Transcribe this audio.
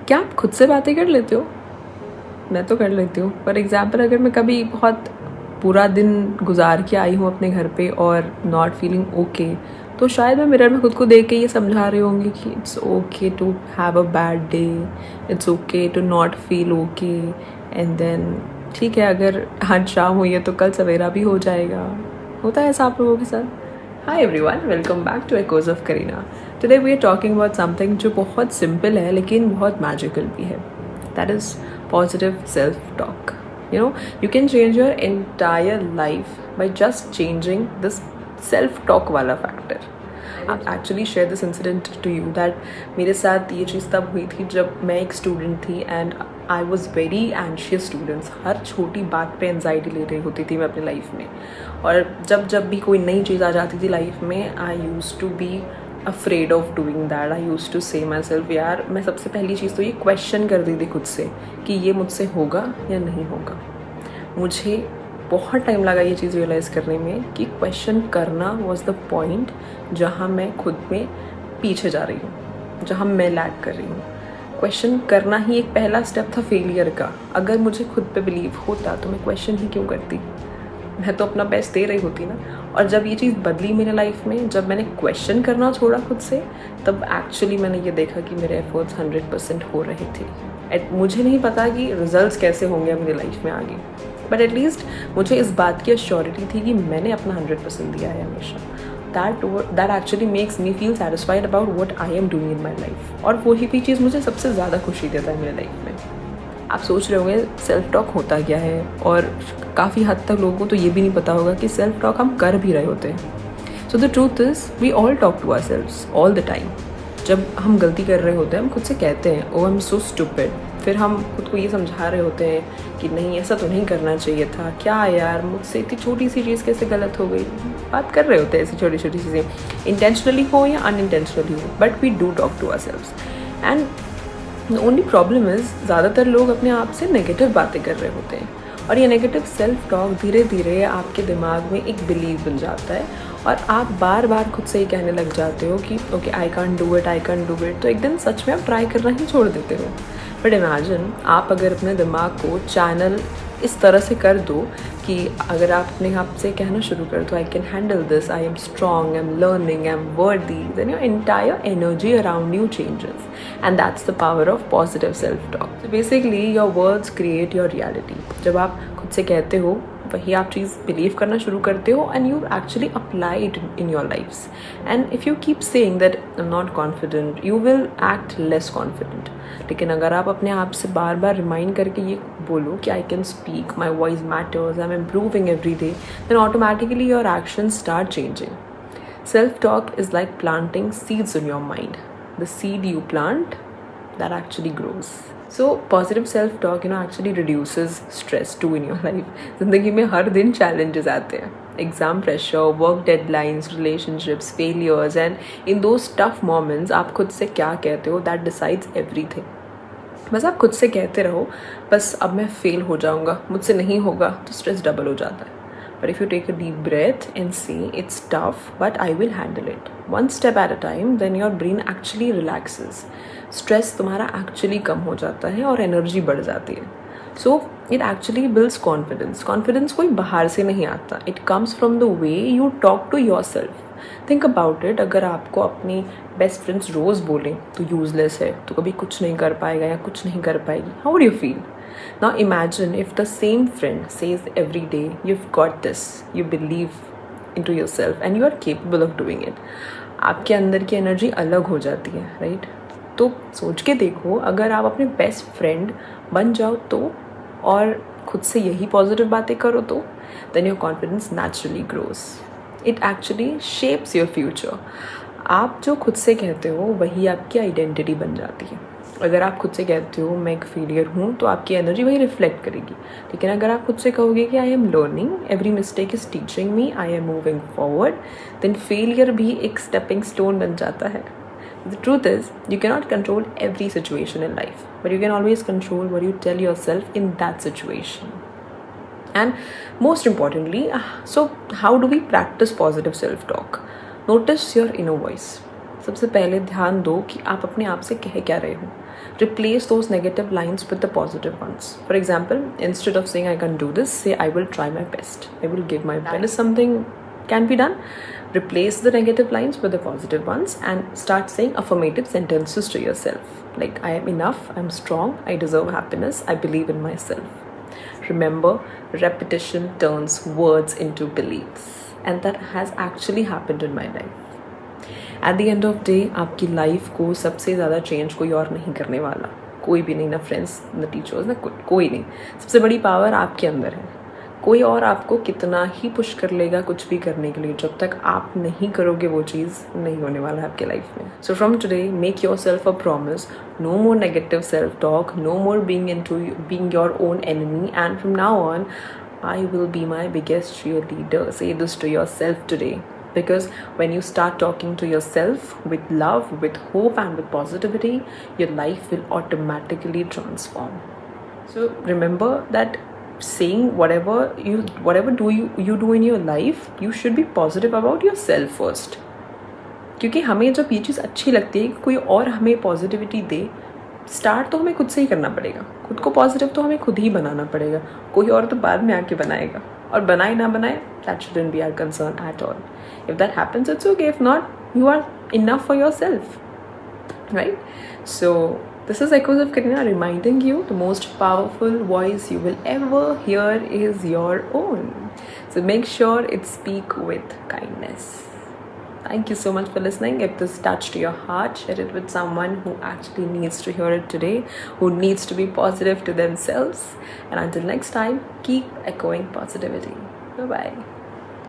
क्या आप खुद से बातें कर लेते हो? मैं तो कर लेती हूँ। फॉर एग्ज़ाम्पल, अगर मैं कभी बहुत पूरा दिन गुजार के आई हूँ अपने घर पे और नॉट फीलिंग ओके, तो शायद मैं मिरर में खुद को देख के ये समझा रही होंगी कि it's okay to have a bad day, it's okay to not feel okay, and then ठीक है, अगर आज शाम हुई है तो कल सवेरा भी हो जाएगा। होता है ऐसा आप लोगों के साथ? Hi everyone, welcome back to Echoes of Karina. Today we are talking about something जो बहुत सिंपल है लेकिन बहुत मैजिकल भी है. That is positive self-talk. You can change your entire life by just changing this self-talk वाला factor. I'll actually share this incident to you that मेरे साथ ये चीज़ तब हुई थी जब मैं एक स्टूडेंट थी and I was very anxious students. हर छोटी बात पे एनजाइटी ले रही होती थी मैं अपनी लाइफ में. और जब भी कोई नई चीज़ आ जाती थी लाइफ में, I use to be afraid of doing that. I use to say my self, यार मैं सबसे पहली चीज़ तो ये क्वेश्चन कर दी थी खुद से कि ये मुझसे होगा या नहीं होगा. मुझे बहुत टाइम लगा ये चीज़ रियलाइज़ करने में कि क्वेश्चन करना वॉज द पॉइंट जहाँ मैं खुद में पीछे जा रही हूँ, जहाँ मैं लैग कर रही हूँ. क्वेश्चन करना ही एक पहला स्टेप था फेलियर का. अगर मुझे खुद पे बिलीव होता तो मैं क्वेश्चन ही क्यों करती? मैं तो अपना बेस्ट दे रही होती ना. और जब ये चीज़ बदली मेरे लाइफ में, जब मैंने क्वेश्चन करना छोड़ा खुद से, तब एक्चुअली मैंने ये देखा कि मेरे एफर्ट्स 100% हो रहे थे. मुझे नहीं पता कि रिजल्ट्स कैसे होंगे मेरी लाइफ में आगे, बट एटलीस्ट मुझे इस बात की एश्योरिटी थी कि मैंने अपना 100% दिया है हमेशा. That actually makes me feel satisfied about what I am doing in my life. और वही चीज़ मुझे सबसे ज़्यादा खुशी देता है मेरी लाइफ में. आप सोच रहे होंगे सेल्फ टॉक होता क्या है, और काफ़ी हद तक लोगों को तो ये भी नहीं पता होगा कि सेल्फ टॉक हम कर भी रहे होते हैं. So the truth is we all talk to ourselves all the time. जब हम गलती कर रहे होते हैं हम खुद से कहते हैं ओ आई एम सो स्टूपिड. फिर हम खुद को ये समझा रहे होते हैं कि नहीं, ऐसा तो नहीं करना चाहिए था, क्या यार मुझसे इतनी छोटी सी चीज़ कैसे गलत हो गई. बात कर रहे होते हैं ऐसी छोटी छोटी चीज़ें, इंटेंशनली हो या अनइंटेंशनली हो, but we do talk to ourselves. And the only problem is ज़्यादातर लोग अपने आप से नेगेटिव बातें कर रहे होते हैं, और ये नेगेटिव सेल्फ टॉक धीरे धीरे आपके दिमाग में एक बिलीव बन जाता है, और आप बार बार खुद से ही कहने लग जाते हो कि okay I can't do it, I can't do it. तो एक दिन सच में आप ट्राई करना ही छोड़ देते हो. बट इमेजिन आप अगर अपने दिमाग को चैनल इस तरह से कर दो कि अगर आप अपने आप से कहना शुरू कर दो I can handle this, I am strong, I am learning, I am worthy, then your entire energy around you changes. And that's the power of positive self talk. So basically your words create your reality. जब आप खुद से कहते हो वही आप चीज़ believe करना शुरू करते हो, and you actually apply it in your lifes. And if you keep saying that I am not confident, you will act less confident. लेकिन अगर आप अपने आप से बार बार रिमाइंड करके ये बोलो कि I can speak, my voice matters, I am improving every day, then automatically your action start changing. Self talk is like planting seeds in your mind. The seed you plant that actually grows. So positive self-talk actually reduces stress too in your life. ज़िंदगी में हर दिन challenges आते हैं. Exam pressure, work deadlines, relationships, failures, and in those tough moments आप खुद से क्या कहते हो that decides everything. बस आप खुद से कहते रहो बस अब मैं फेल हो जाऊँगा, मुझसे नहीं होगा, तो स्ट्रेस डबल हो जाता है. But if you take a deep breath and say it's tough but I will handle it, one step at a time, then your brain actually relaxes. Stress तुम्हारा एक्चुअली कम हो जाता है और एनर्जी बढ़ जाती है. So it actually builds confidence. Confidence कोई बाहर से नहीं आता, it comes from the way you talk to yourself. Think about it. अगर आपको अपनी बेस्ट फ्रेंड्स रोज़ बोलें तो यूजलेस है, तो कभी कुछ नहीं कर पाएगा या कुछ नहीं कर पाएगी, how would you feel? Now imagine if the same friend says every day, you've got this, you believe into yourself and you are capable of doing it. आपके अंदर की एनर्जी अलग हो जाती है, राइट? तो सोच के देखो, अगर आप अपने बेस्ट फ्रेंड बन जाओ तो, और खुद से यही पॉजिटिव बातें करो तो, then your confidence naturally grows. It actually shapes your future. आप जो खुद से कहते हो वही आपकी आइडेंटिटी बन जाती है. अगर आप खुद से कहते हो मैं एक फेलियर हूँ, तो आपकी एनर्जी वही रिफ्लेक्ट करेगी. लेकिन अगर आप खुद से कहोगे कि I am learning, every mistake is teaching me, I am moving forward, then failure भी एक स्टेपिंग स्टोन बन जाता है. The truth is, you cannot control every situation in life, but you can always control what you tell yourself in that situation. And most importantly, so how do we practice positive self-talk? Notice your inner voice. सबसे पहले ध्यान दो कि आप अपने आप से कह क्या रहे हो. replace those negative lines with the positive ones. For example, instead of saying I can do this, say I will try my best, I will give my best. That is something can be done. Replace the negative lines with the positive ones and start saying affirmative sentences to yourself, like I am enough, I'm strong, I deserve happiness, I believe in myself. Remember, repetition turns words into beliefs, and that has actually happened in my life. At the end of day आपकी life को सबसे ज़्यादा change कोई और नहीं करने वाला, कोई भी नहीं, ना फ्रेंड्स ना टीचर्स ना कोई नहीं. सबसे बड़ी पावर आपके अंदर है. कोई और आपको कितना ही पुश कर लेगा कुछ भी करने के लिए, जब तक आप नहीं करोगे वो चीज़ नहीं होने वाला है आपके लाइफ में. So from today make yourself a promise, no more negative self talk, no more being your own enemy, and from now on I will be my biggest cheerleader. Say this to yourself today. Because when you start talking to yourself with love, with hope and with positivity, your life will automatically transform. So remember that saying whatever you do in your life, you should be positive about yourself first. क्योंकि हमें जब ये चीज़ अच्छी लगती है कि कोई और हमें पॉजिटिविटी दे, स्टार्ट तो हमें खुद से ही करना पड़ेगा. खुद को पॉजिटिव तो हमें खुद ही बनाना पड़ेगा, कोई और तो बाद में आके बनाएगा. और बनाए ना बनाए, that shouldn't be our concern at all. If that happens, it's okay. If not, you are enough for yourself, right? So this is Echoes of Karina reminding you the most powerful voice you will ever hear is your own. So make sure it speak with kindness. Thank you so much for listening. If this touched your heart, share it with someone who actually needs to hear it today, who needs to be positive to themselves. And until next time, keep echoing positivity. Bye-bye.